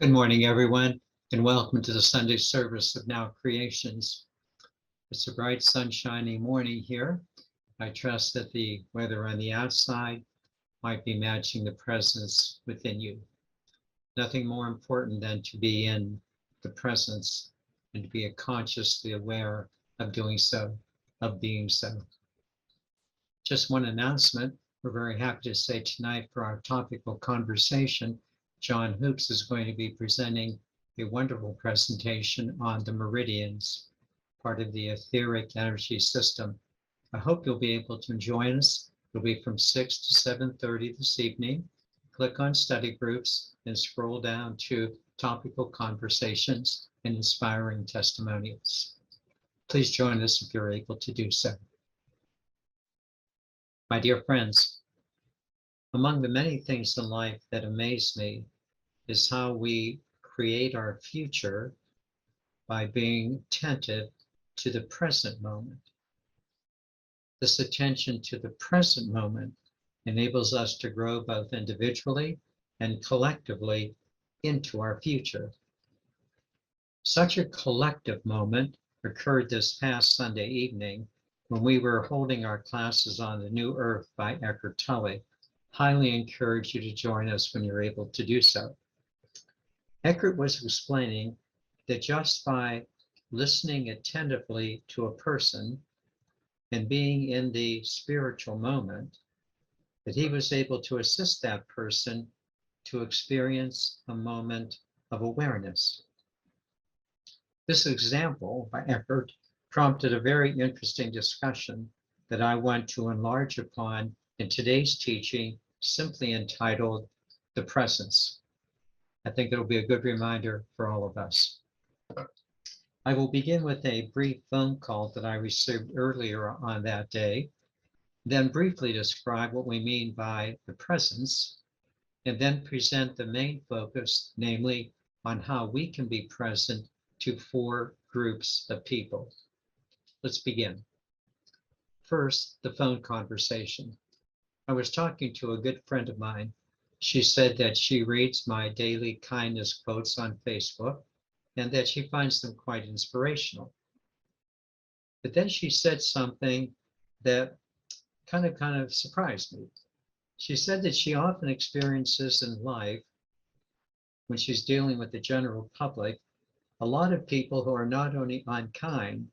Good morning, everyone, and welcome to the Sunday service of Now Creations. It's a bright, sunshiny morning here. I trust that the weather on the outside might be matching the presence within you. Nothing more important than to be in the presence and to be consciously aware of doing so, of being so. Just one announcement. We're very happy to say tonight for our topical conversation, John Hoops is going to be presenting a wonderful presentation on the meridians, part of the etheric energy system. I hope you'll be able to join us. It'll be from 6 to 7:30 this evening. Click on study groups and scroll down to topical conversations and inspiring testimonials. Please join us if you're able to do so. My dear friends, among the many things in life that amaze me is how we create our future by being attentive to the present moment. This attention to the present moment enables us to grow both individually and collectively into our future. Such a collective moment occurred this past Sunday evening when we were holding our classes on the New Earth by Eckhart Tolle. Highly encourage you to join us when you're able to do so. Eckhart was explaining that just by listening attentively to a person and being in the spiritual moment, that he was able to assist that person to experience a moment of awareness. This example by Eckhart prompted a very interesting discussion that I want to enlarge upon in today's teaching, simply entitled The Presence. I think it'll be a good reminder for all of us. I will begin with a brief phone call that I received earlier on that day, then briefly describe what we mean by the presence, and then present the main focus, namely on how we can be present to 4 groups of people. Let's begin. First, the phone conversation. I was talking to a good friend of mine. She said that she reads my daily kindness quotes on Facebook and that she finds them quite inspirational. But then she said something that kind of surprised me. She said that she often experiences in life, when she's dealing with the general public, a lot of people who are not only unkind,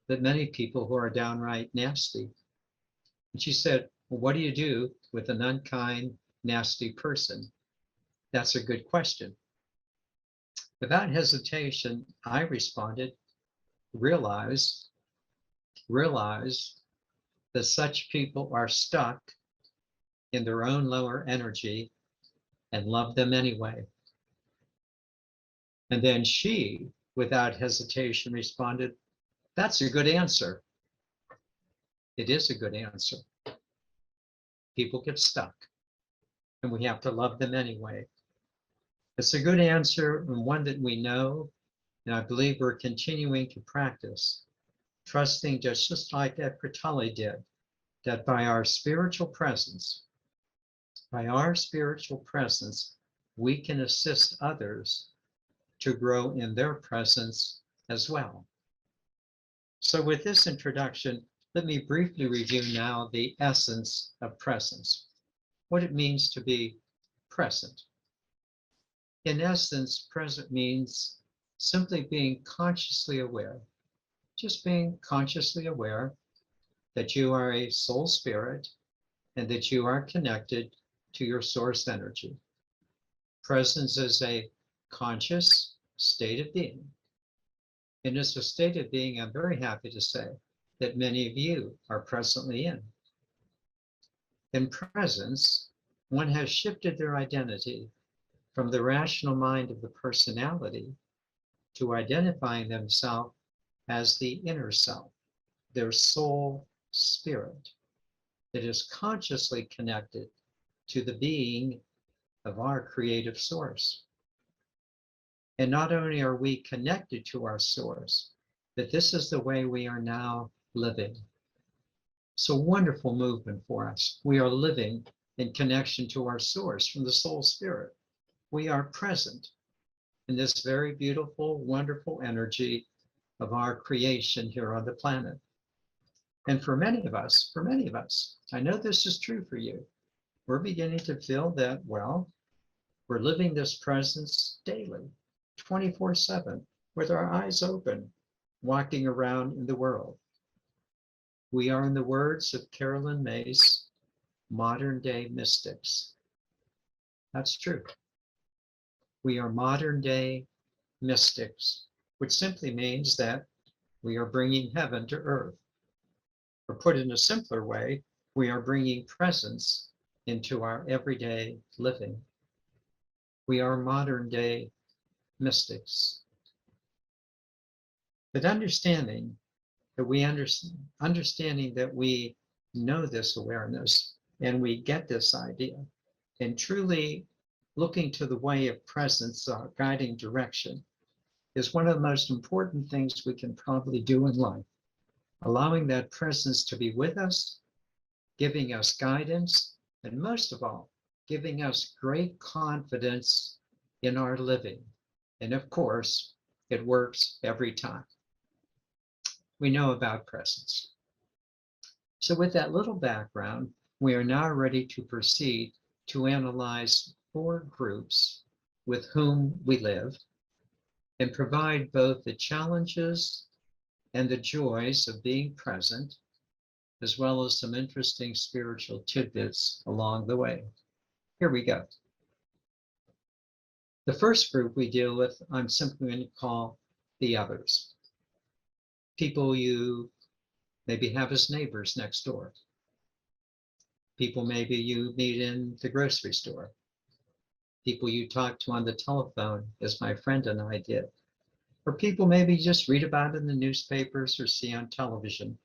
but many people who are downright nasty. And she said, well, what do you do with an unkind, nasty person? That's a good question. Without hesitation, I responded, realize that such people are stuck in their own lower energy and love them anyway. And then she, without hesitation, responded, that's a good answer. It is a good answer. People get stuck and we have to love them anyway. It's a good answer and one that we know, and I believe we're continuing to practice, trusting just like Eckhart Tolle did, that by our spiritual presence, we can assist others to grow in their presence as well. So with this introduction, let me briefly review now the essence of presence, what it means to be present. In essence, present means simply being consciously aware, just being consciously aware that you are a soul spirit and that you are connected to your source energy. Presence is a conscious state of being. And it's a state of being I'm very happy to say that many of you are presently in. In presence, one has shifted their identity from the rational mind of the personality to identifying themselves as the inner self, their soul spirit that is consciously connected to the being of our creative source. And not only are we connected to our source, but this is the way we are now living. It's a wonderful movement for us. We are living in connection to our source from the soul spirit. We are present. in this very beautiful, wonderful energy of our creation here on the planet. And for many of us, I know this is true for you, we're beginning to feel that, well, we're living this presence daily, 24/7, with our eyes open, walking around in the world. We are, in the words of Carolyn Mays, modern day mystics. That's true. We are modern day mystics, which simply means that we are bringing heaven to earth. Or put in a simpler way, we are bringing presence into our everyday living. We are modern day mystics. But understanding that we know this awareness and we get this idea, and truly looking to the way of presence, our guiding direction, is one of the most important things we can probably do in life. Allowing that presence to be with us, giving us guidance, and most of all, giving us great confidence in our living. And of course, it works every time. We know about presence. So with that little background, we are now ready to proceed to analyze 4 groups with whom we live and provide both the challenges and the joys of being present, as well as some interesting spiritual tidbits along the way. Here we go. The first group we deal with, I'm simply going to call the others. People you maybe have as neighbors next door. People maybe you meet in the grocery store. People you talk to on the telephone, as my friend and I did. Or people maybe you just read about in the newspapers or see on television.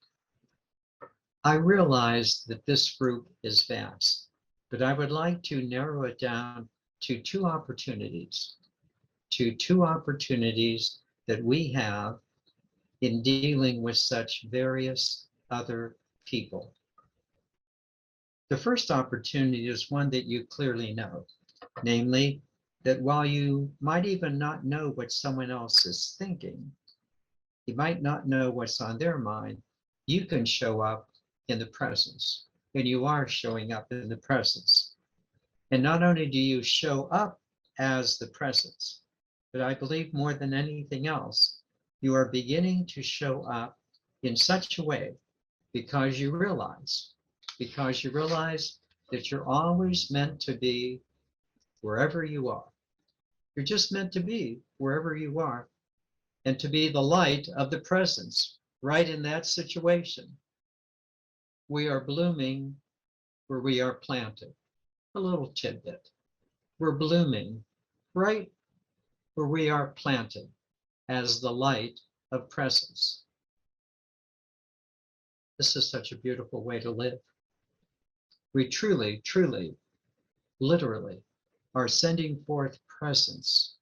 I realize that this group is vast, but I would like to narrow it down to two opportunities that we have in dealing with such various other people. The first opportunity is one that you clearly know, namely that while you might even not know what someone else is thinking, you might not know what's on their mind, you can show up in the presence, and you are showing up in the presence. And not only do you show up as the presence, but I believe more than anything else, you are beginning to show up in such a way because you realize that you're always meant to be wherever you are. You're just meant to be wherever you are and to be the light of the presence right in that situation. We are blooming where we are planted. A little tidbit. We're blooming right where we are planted as the light of presence. This is such a beautiful way to live. We truly, literally are sending forth presence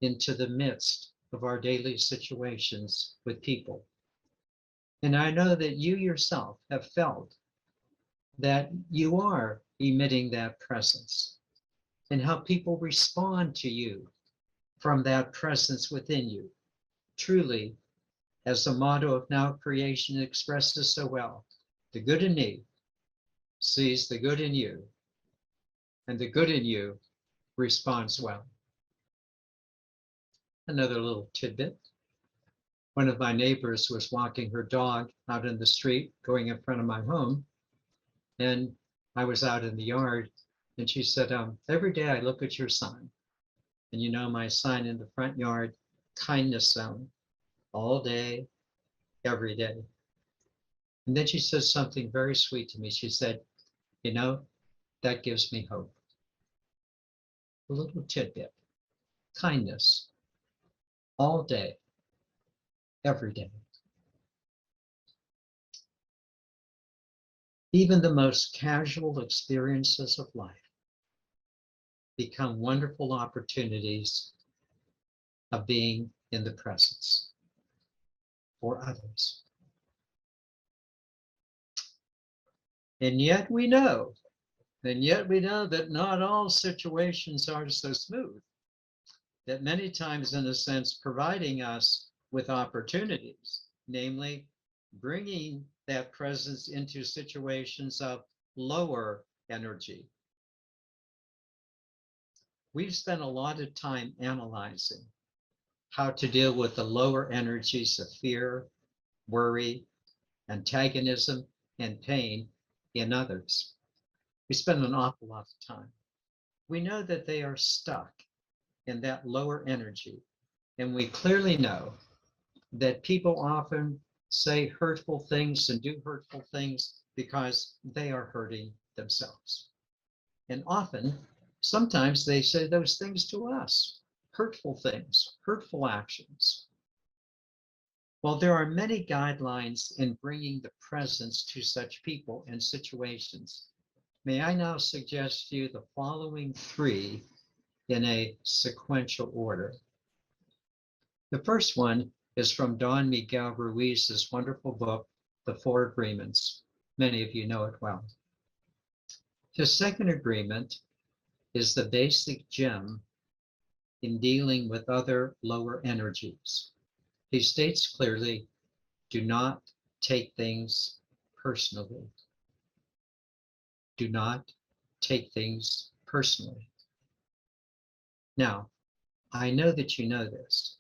into the midst of our daily situations with people. And I know that you yourself have felt that you are emitting that presence and how people respond to you from that presence within you. Truly, as the motto of Now Creation expresses so well, the good in me sees the good in you, and the good in you responds well. Another little tidbit. One of my neighbors was walking her dog out in the street going in front of my home, and I was out in the yard, and she said, every day I look at your sign, and you know my sign in the front yard, kindness zone, all day, every day. And then she said something very sweet to me. She said, you know, that gives me hope. A little tidbit, kindness, all day, every day. Even the most casual experiences of life become wonderful opportunities of being in the presence for others. And yet we know that not all situations are so smooth. that many times, in a sense, providing us with opportunities, namely bringing that presence into situations of lower energy. We've spent a lot of time analyzing how to deal with the lower energies of fear, worry, antagonism, and pain in others. We spend an awful lot of time. We know that they are stuck in that lower energy, and we clearly know that people often say hurtful things and do hurtful things because they are hurting themselves. And often, sometimes they say those things to us, hurtful things, hurtful actions. Well, there are many guidelines in bringing the presence to such people and situations. May I now suggest to you the following three in a sequential order. The first one is from Don Miguel Ruiz's wonderful book, The Four Agreements. Many of you know it well. The second agreement is the basic gem in dealing with other lower energies. He states clearly, do not take things personally. Do not take things personally. Now, I know that you know this,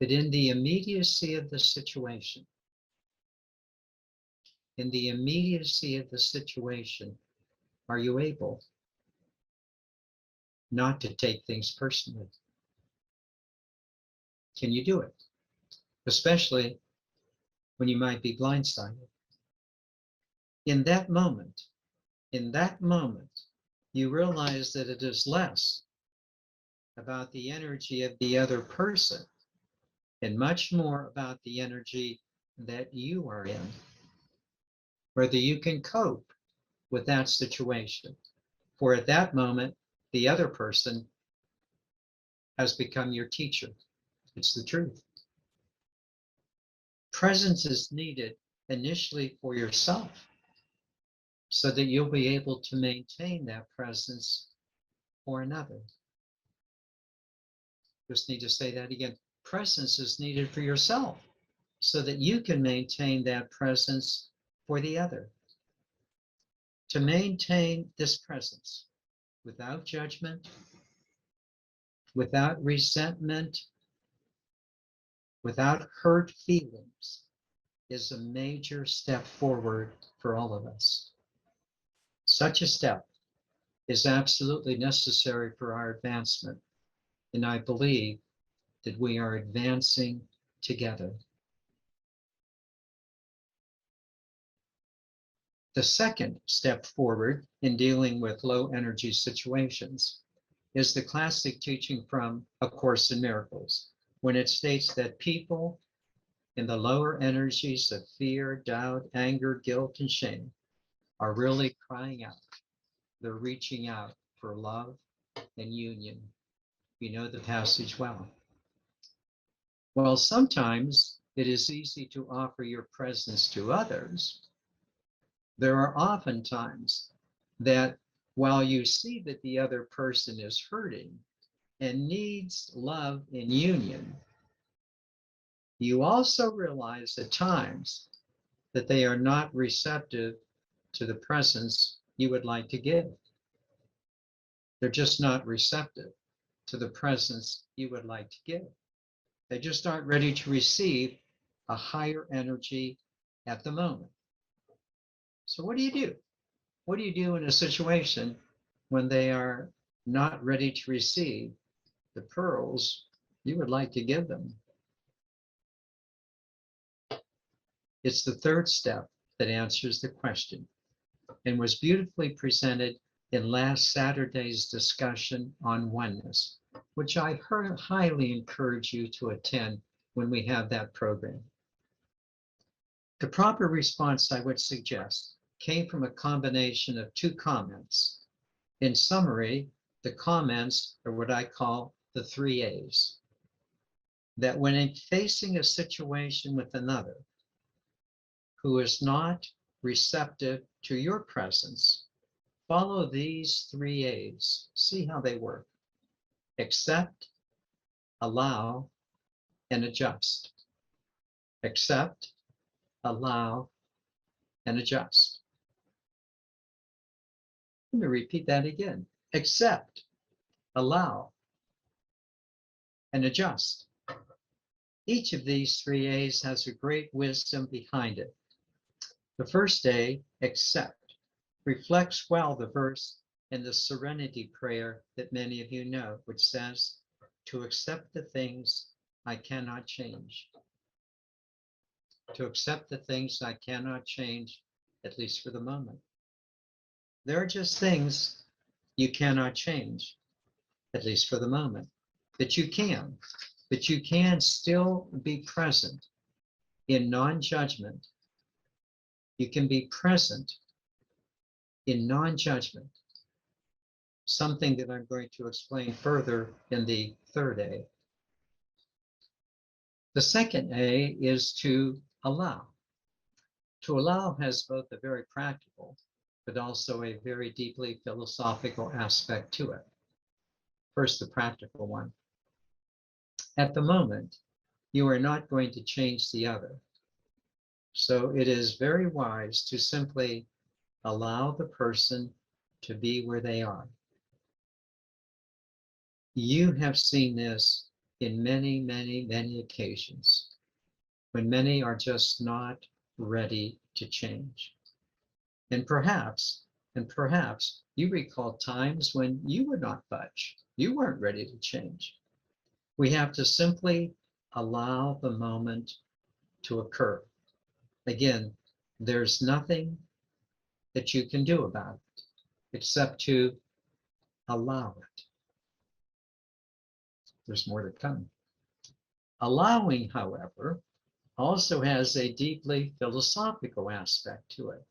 but in the immediacy of the situation, are you able not to take things personally? Can you do it? Especially when you might be blindsided. In that moment, you realize that it is less about the energy of the other person and much more about the energy that you are in. Whether you can cope with that situation. For at that moment, the other person has become your teacher. It's the truth. Presence is needed initially for yourself so that you'll be able to maintain that presence for another. Just need to say that again. Presence is needed for yourself so that you can maintain that presence for the other. To maintain this presence without judgment, without resentment, without hurt feelings is a major step forward for all of us. Such a step is absolutely necessary for our advancement, and I believe that we are advancing together. The second step forward in dealing with low energy situations is the classic teaching from A Course in Miracles, when it states that people in the lower energies of fear, doubt, anger, guilt, and shame are really crying out. They're reaching out for love and union. You know the passage well. Well, sometimes it is easy to offer your presence to others. There are often times that while you see that the other person is hurting and needs love and union, you also realize at times that they are not receptive to the presence you would like to give. They're just not receptive to the presence you would like to give. They just aren't ready to receive a higher energy at the moment. So what do you do? What do you do in a situation when they are not ready to receive the pearls you would like to give them? It's the third step that answers the question and was beautifully presented in last Saturday's discussion on oneness, which I highly encourage you to attend when we have that program. The proper response, I would suggest, came from a combination of two comments. In summary, the comments are what I call the 3 A's. That when facing a situation with another who is not receptive to your presence, follow these 3 A's. See how they work. Accept, allow, and adjust. Accept, allow, and adjust. Let me repeat that again. Accept, allow, and adjust. Each of these three A's has a great wisdom behind it. The first A, accept, reflects well the verse in the Serenity Prayer that many of you know, which says, to accept the things I cannot change. To accept the things I cannot change, at least for the moment. There are just things you cannot change, at least for the moment, but you can still be present in non-judgment. You can be present in non-judgment, something that I'm going to explain further in the third A. The second A is to allow. To allow has both a very practical, but also a very deeply philosophical aspect to it. First, the practical one. At the moment, you are not going to change the other. So it is very wise to simply allow the person to be where they are. You have seen this in many, many, many occasions when many are just not ready to change. And perhaps you recall times when you would not budge. You weren't ready to change. We have to simply allow the moment to occur. Again, there's nothing that you can do about it except to allow it. There's more to come. Allowing, however, also has a deeply philosophical aspect to it.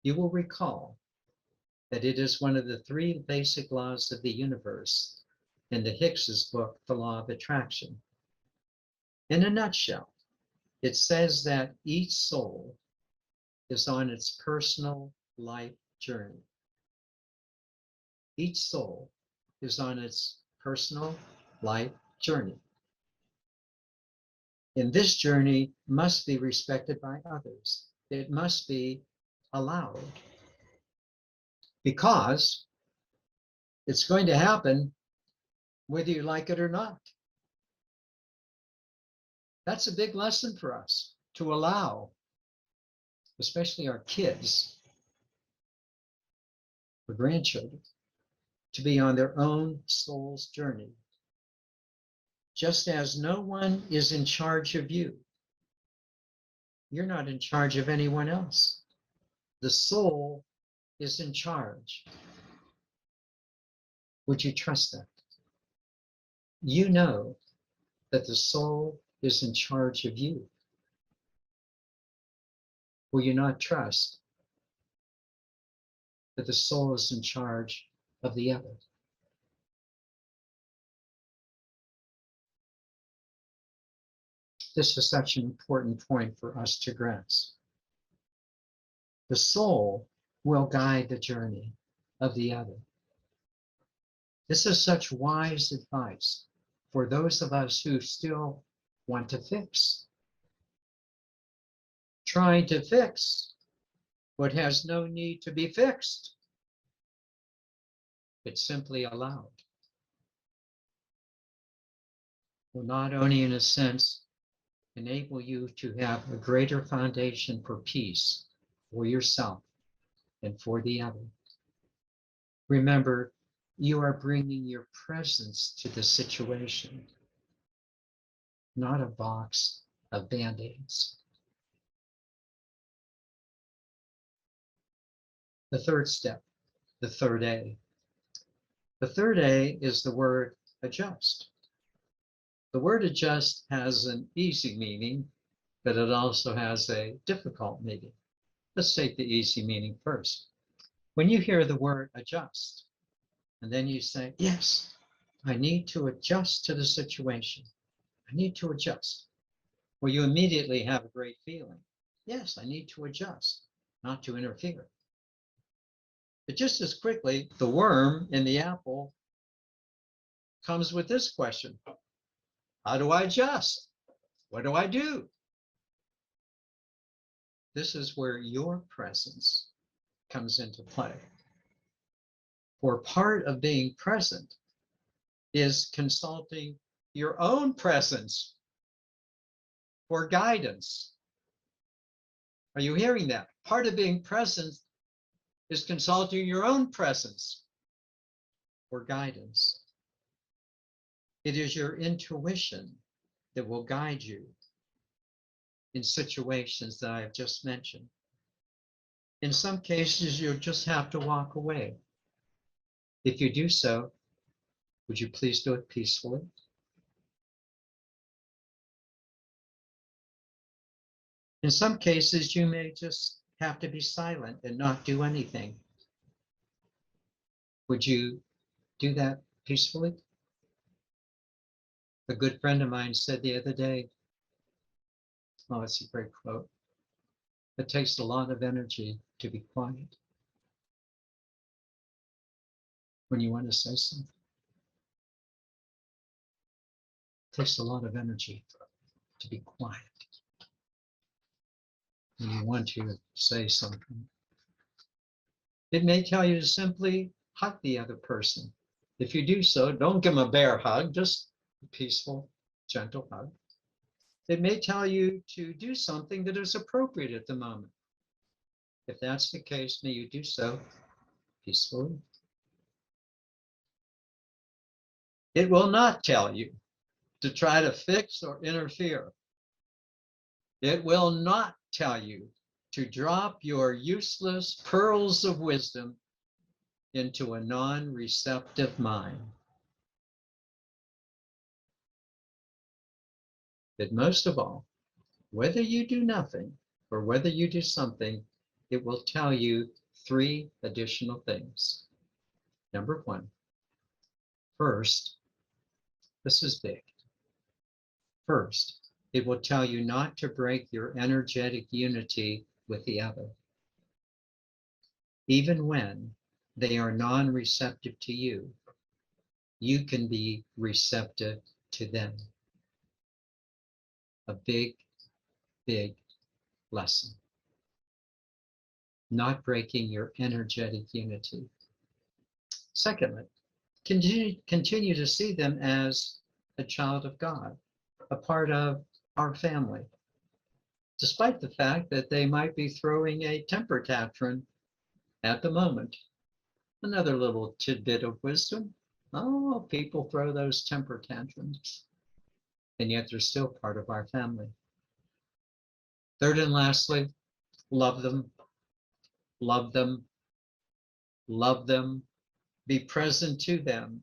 You will recall that it is one of the three basic laws of the universe in the Hicks's book, The Law of Attraction. In a nutshell, it says that each soul is on its personal life journey. Each soul is on its personal life journey. And this journey must be respected by others. It must be allowed because it's going to happen whether you like it or not. That's a big lesson for us, to allow, especially our kids, our grandchildren, to be on their own soul's journey. Just as no one is in charge of you, you're not in charge of anyone else. The soul is in charge. Would you trust that? You know that the soul is in charge of you. Will you not trust that the soul is in charge of the other? This is such an important point for us to grasp. The soul will guide the journey of the other. This is such wise advice for those of us who still want to fix. Trying to fix what has no need to be fixed. It's simply allowed. Will not only, in a sense, enable you to have a greater foundation for peace for yourself and for the other. Remember, you are bringing your presence to the situation, not a box of Band-Aids. The third step, the third A. The third A is the word adjust. The word adjust has an easy meaning, but it also has a difficult meaning. Let's take the easy meaning first. When you hear the word adjust, and then you say, yes, I need to adjust to the situation. I need to adjust. Well, you immediately have a great feeling. Yes, I need to adjust, not to interfere. But just as quickly, the worm in the apple comes with this question. How do I adjust? What do I do? This is where your presence comes into play. For part of being present is consulting your own presence for guidance. Are you hearing that? Part of being present is consulting your own presence for guidance. It is your intuition that will guide you in situations that I have just mentioned. In some cases, you'll just have to walk away. If you do so, would you please do it peacefully? In some cases, you may just have to be silent and not do anything. Would you do that peacefully? A good friend of mine said the other day, oh, it's a great quote. It takes a lot of energy to be quiet when you want to say something. It takes a lot of energy to be quiet when you want to say something. It may tell you to simply hug the other person. If you do so, don't give them a bear hug, just a peaceful, gentle hug. It may tell you to do something that is appropriate at the moment. If that's the case, may you do so peacefully. It will not tell you to try to fix or interfere. It will not tell you to drop your useless pearls of wisdom into a non-receptive mind. But most of all, whether you do nothing or whether you do something, it will tell you 3 additional things. Number 1, first, this is big. First, it will tell you not to break your energetic unity with the other, even when they are non-receptive to you. You can be receptive to them. A big, big lesson. Not breaking your energetic unity. Secondly, continue to see them as a child of God, a part of our family, despite the fact that they might be throwing a temper tantrum at the moment. Another little tidbit of wisdom. Oh, people throw those temper tantrums, and yet they're still part of our family. Third and lastly, love them, love them, love them, be present to them,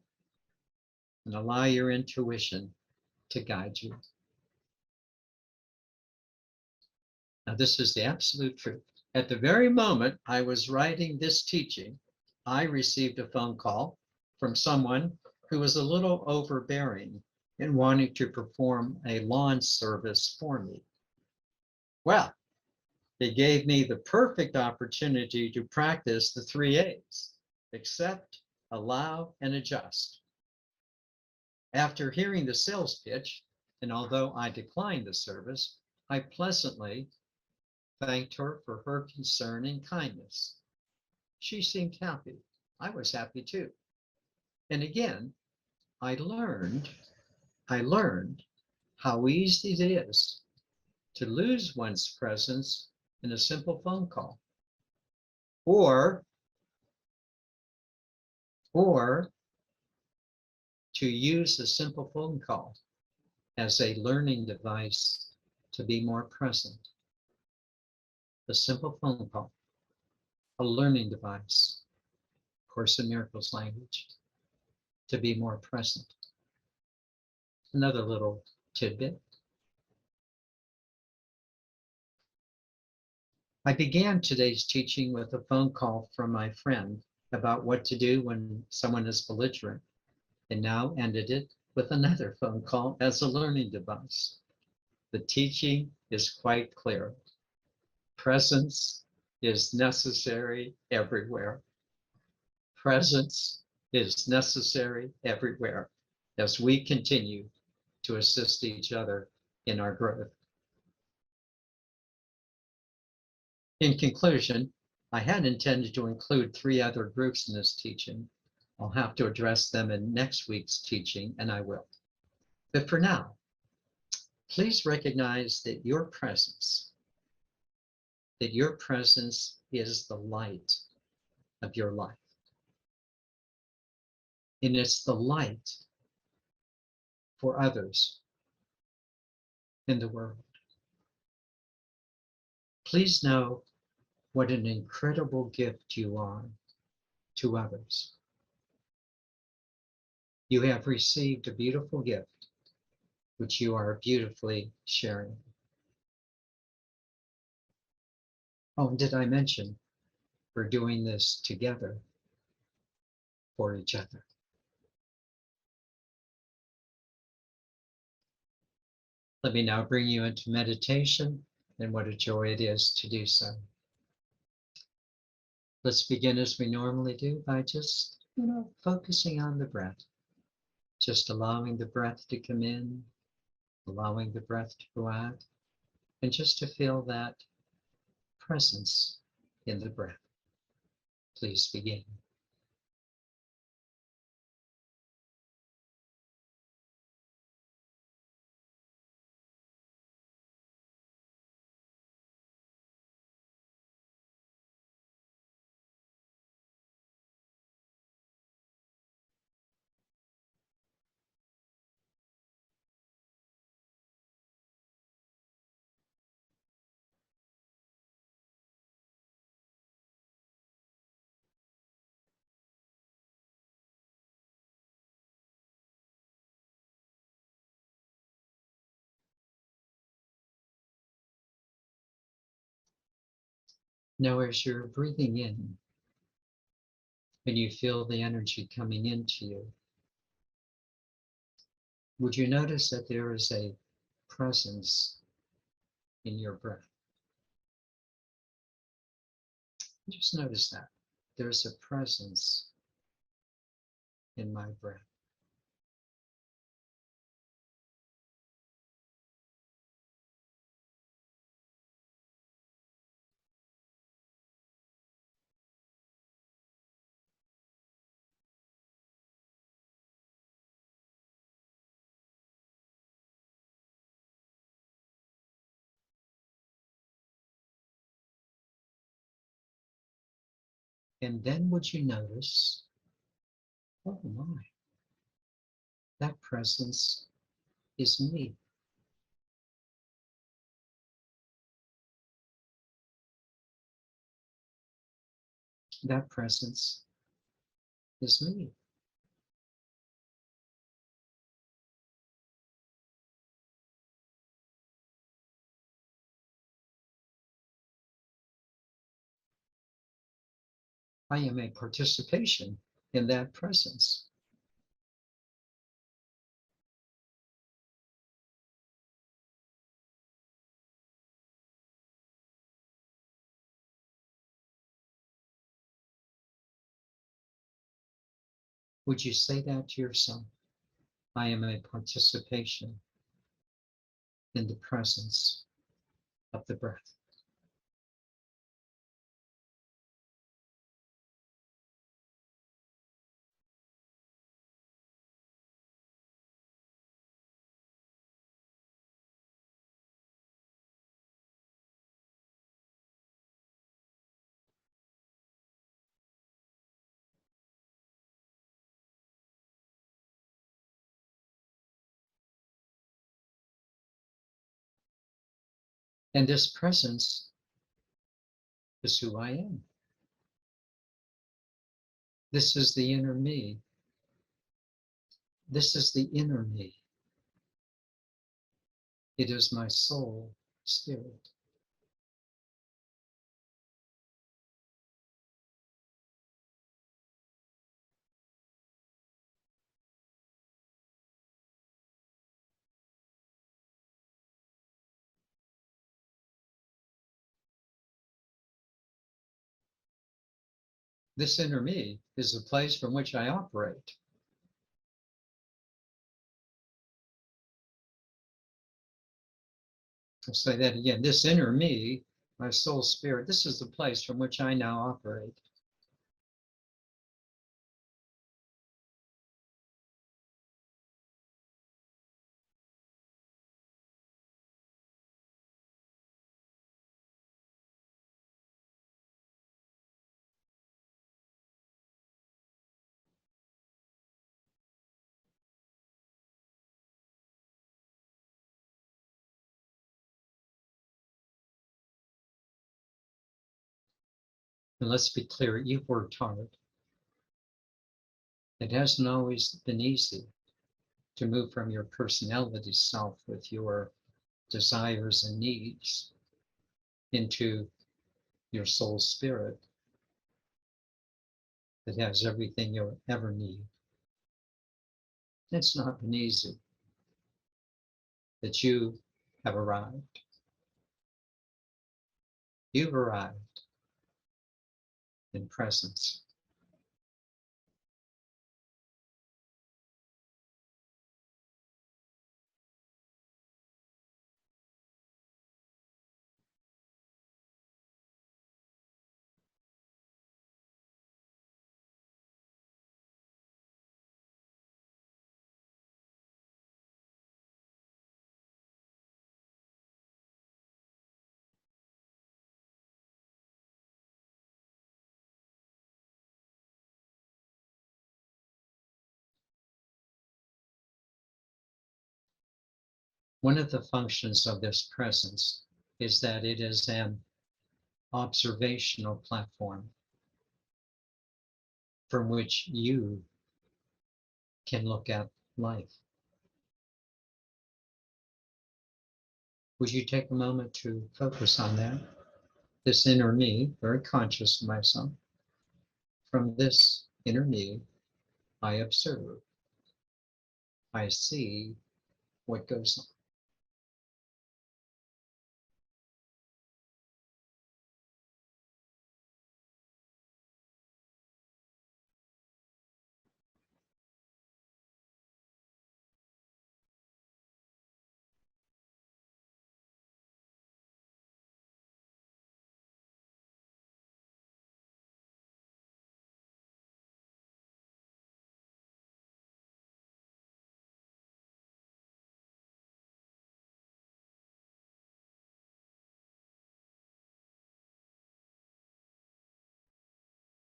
and allow your intuition to guide you. Now, this is the absolute truth. At the very moment I was writing this teaching, I received a phone call from someone who was a little overbearing in wanting to perform a lawn service for me. Well, it gave me the perfect opportunity to practice the 3 A's: accept, allow, and adjust. After hearing the sales pitch, and although I declined the service, I pleasantly thanked her for her concern and kindness. She seemed happy. I was happy too. And again, I learned how easy it is to lose one's presence in a simple phone call, or to use a simple phone call as a learning device to be more present. A simple phone call, a learning device, Course in Miracles language, to be more present. Another little tidbit. I began today's teaching with a phone call from my friend about what to do when someone is belligerent, and now ended it with another phone call as a learning device. The teaching is quite clear. Presence is necessary everywhere. Presence is necessary everywhere as we continue to assist each other in our growth. In conclusion, I had intended to include 3 other groups in this teaching. I'll have to address them in next week's teaching, and I will. But for now, please recognize that your presence is the light of your life. And it's the light for others in the world. Please know what an incredible gift you are to others. You have received a beautiful gift, which you are beautifully sharing. Oh, and did I mention we're doing this together for each other? Let me now bring you into meditation, and what a joy it is to do so. Let's begin as we normally do by just, focusing on the breath. Just allowing the breath to come in, allowing the breath to go out, and just to feel that presence in the breath. Please begin. Now, as you're breathing in, and you feel the energy coming into you, would you notice that there is a presence in your breath? Just notice that. There's a presence in my breath. And then would you notice, oh my, that presence is me. That presence is me. I am a participation in that presence. Would you say that to yourself? I am a participation in the presence of the breath. And this presence is who I am. This is the inner me. This is the inner me. It is my soul, spirit. This inner me is the place from which I operate. I'll say that again. This inner me, my soul spirit, this is the place from which I now operate. And let's be clear, you've worked hard. It hasn't always been easy to move from your personality self with your desires and needs into your soul spirit that has everything you'll ever need. It's not been easy, but you have arrived. You've arrived in presence. One of the functions of this presence is that it is an observational platform from which you can look at life. Would you take a moment to focus on that? This inner me, very conscious of myself. From this inner me, I observe. I see what goes on.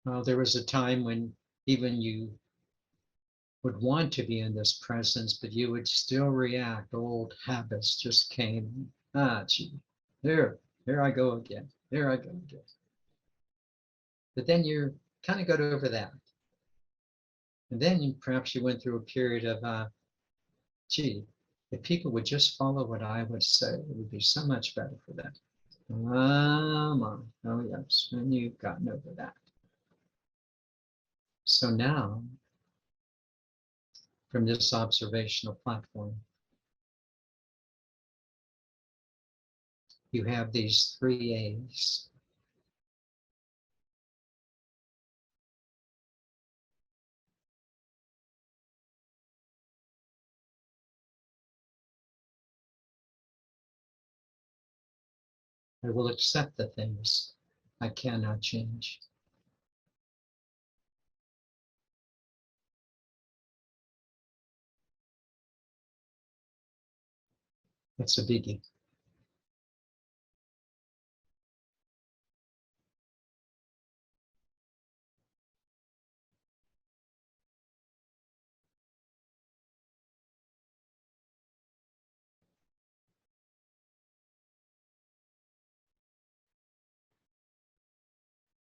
Well, there was a time when even you would want to be in this presence, but you would still react. Old habits just came. Gee, here I go again. Here I go again. But then you kind of got over that. And then perhaps you went through a period of, gee, if people would just follow what I would say, it would be so much better for them. Oh yes, and you've gotten over that. So now, from this observational platform, you have these 3 A's. I will accept the things I cannot change. It's a biggie.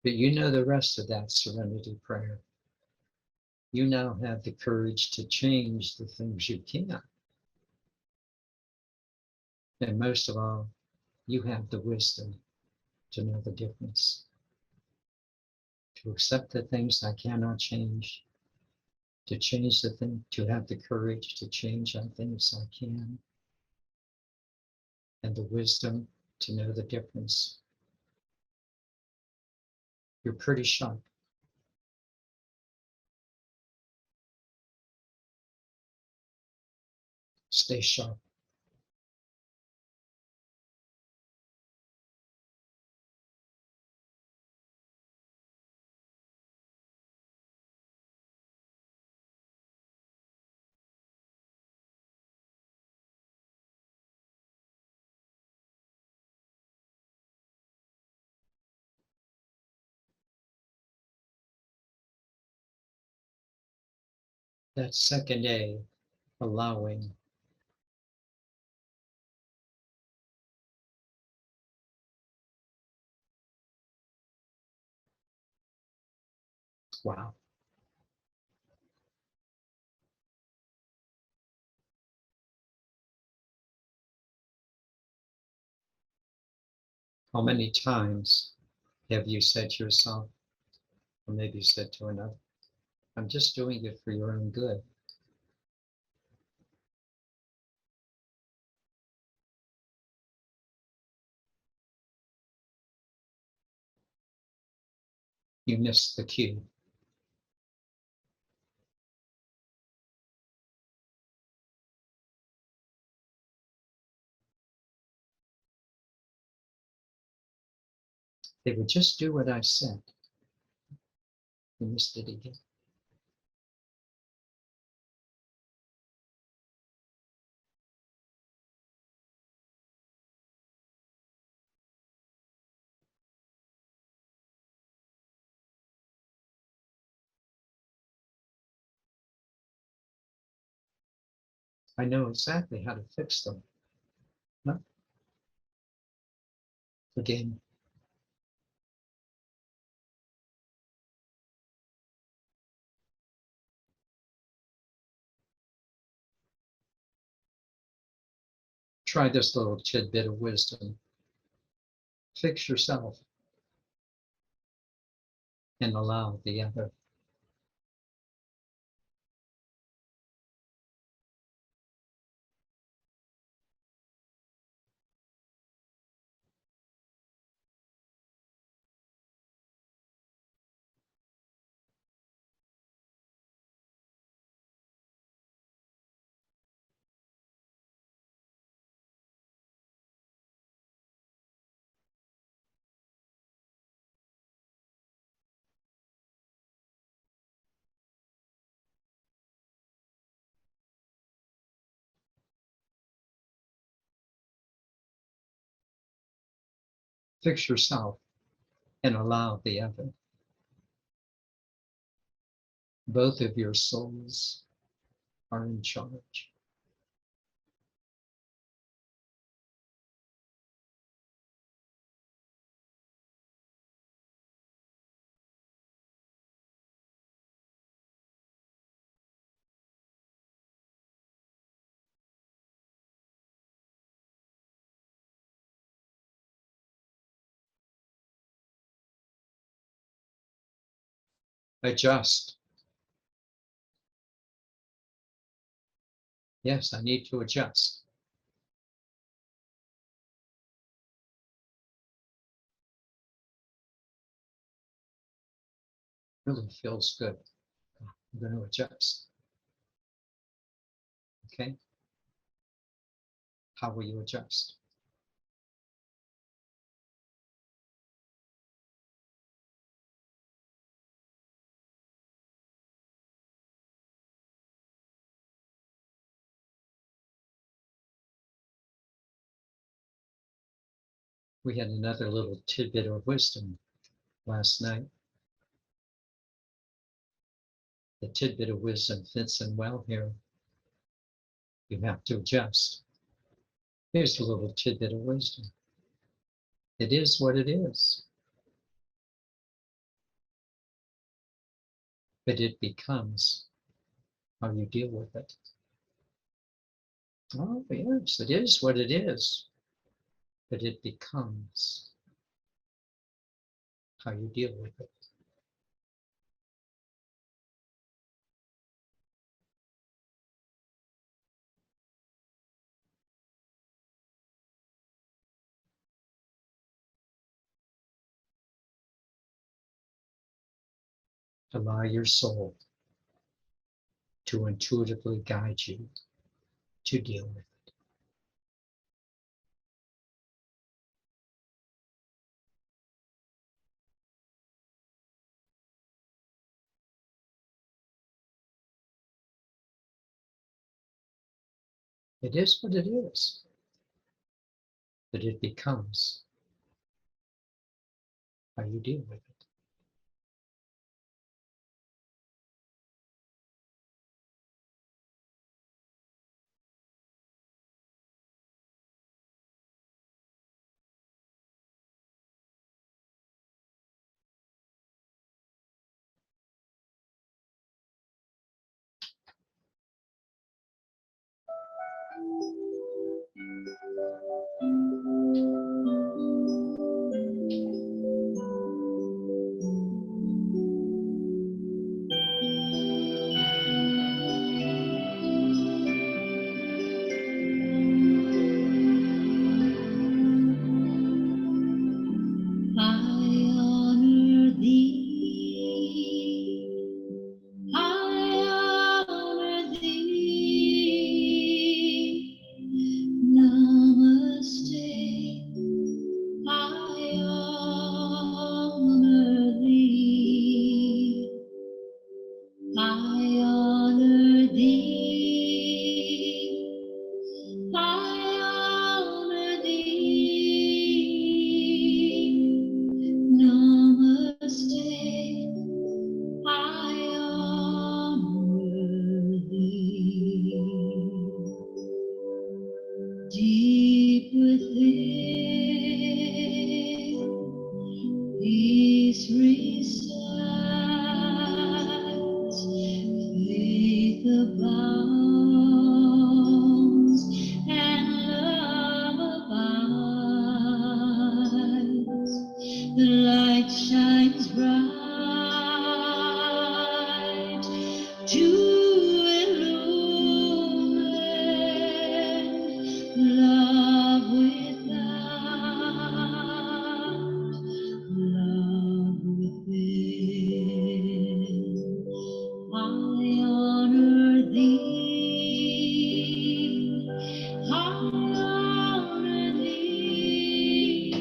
But you know the rest of that serenity prayer. You now have the courage to change the things you cannot. And most of all, you have the wisdom to know the difference. To accept the things I cannot change, to change the thing, to have the courage to change on things I can, and the wisdom to know the difference. You're pretty sharp. Stay sharp. That second A, allowing. Wow. How many times have you said to yourself, or maybe you said to another, I'm just doing it for your own good? You missed the cue. They would just do what I said. You missed it again. I know exactly how to fix them. No? Again, try this little tidbit of wisdom. Fix yourself and allow the other. Fix yourself and allow the other. Both of your souls are in charge. Adjust. Yes, I need to adjust. Really feels good. I'm going to adjust. Okay? How will you adjust? We had another little tidbit of wisdom last night. The tidbit of wisdom fits in well here. You have to adjust. Here's a little tidbit of wisdom. It is what it is, but it becomes how you deal with it. Oh, yes, it is what it is, but it becomes how you deal with it. Allow your soul to intuitively guide you to deal with it. It is what it is, but it becomes how you deal with it. Deep within, peace resides, faith abounds, and love abides. The light shines bright to illumine love without, love within. I honor thee, I honor thee.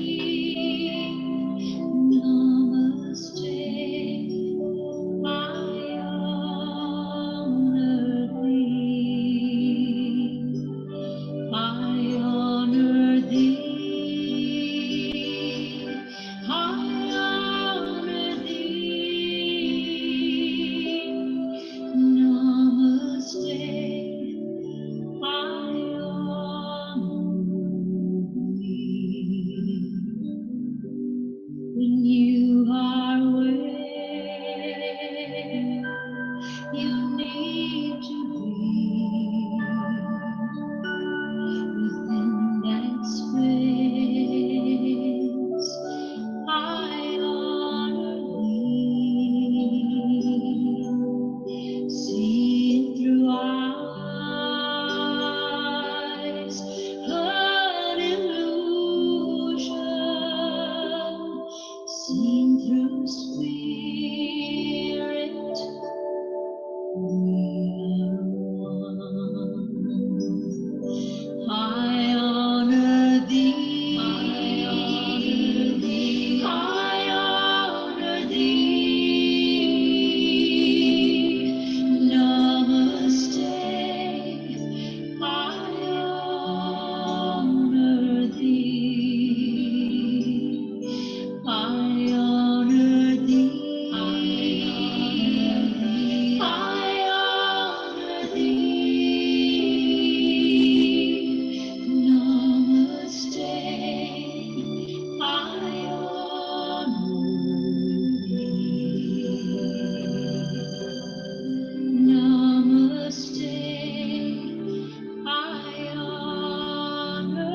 Namaste, I honor thee. I honor thee. I honor thee. Namaste. I honor thee. When you are where you need to be, within that space, I honor thee. Seen through eyes of illusion, seen through spirit, we are one. I honor thee. I honor thee. I honor thee. Namaste. I honor thee. I honor thee. I honor thee. Namaste. I honor thee. Namaste. I honor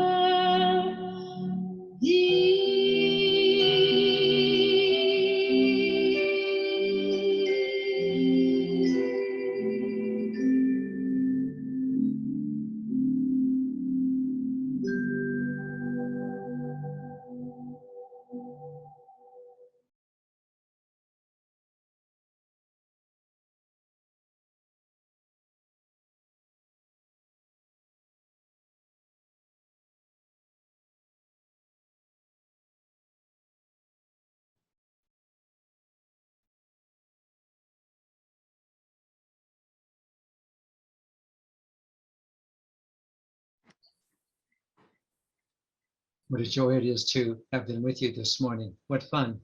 What a joy it is to have been with you this morning. What fun.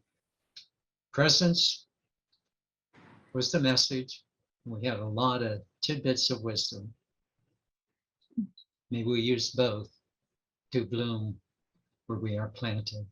Presence was the message. We had a lot of tidbits of wisdom. May we use both to bloom where we are planted.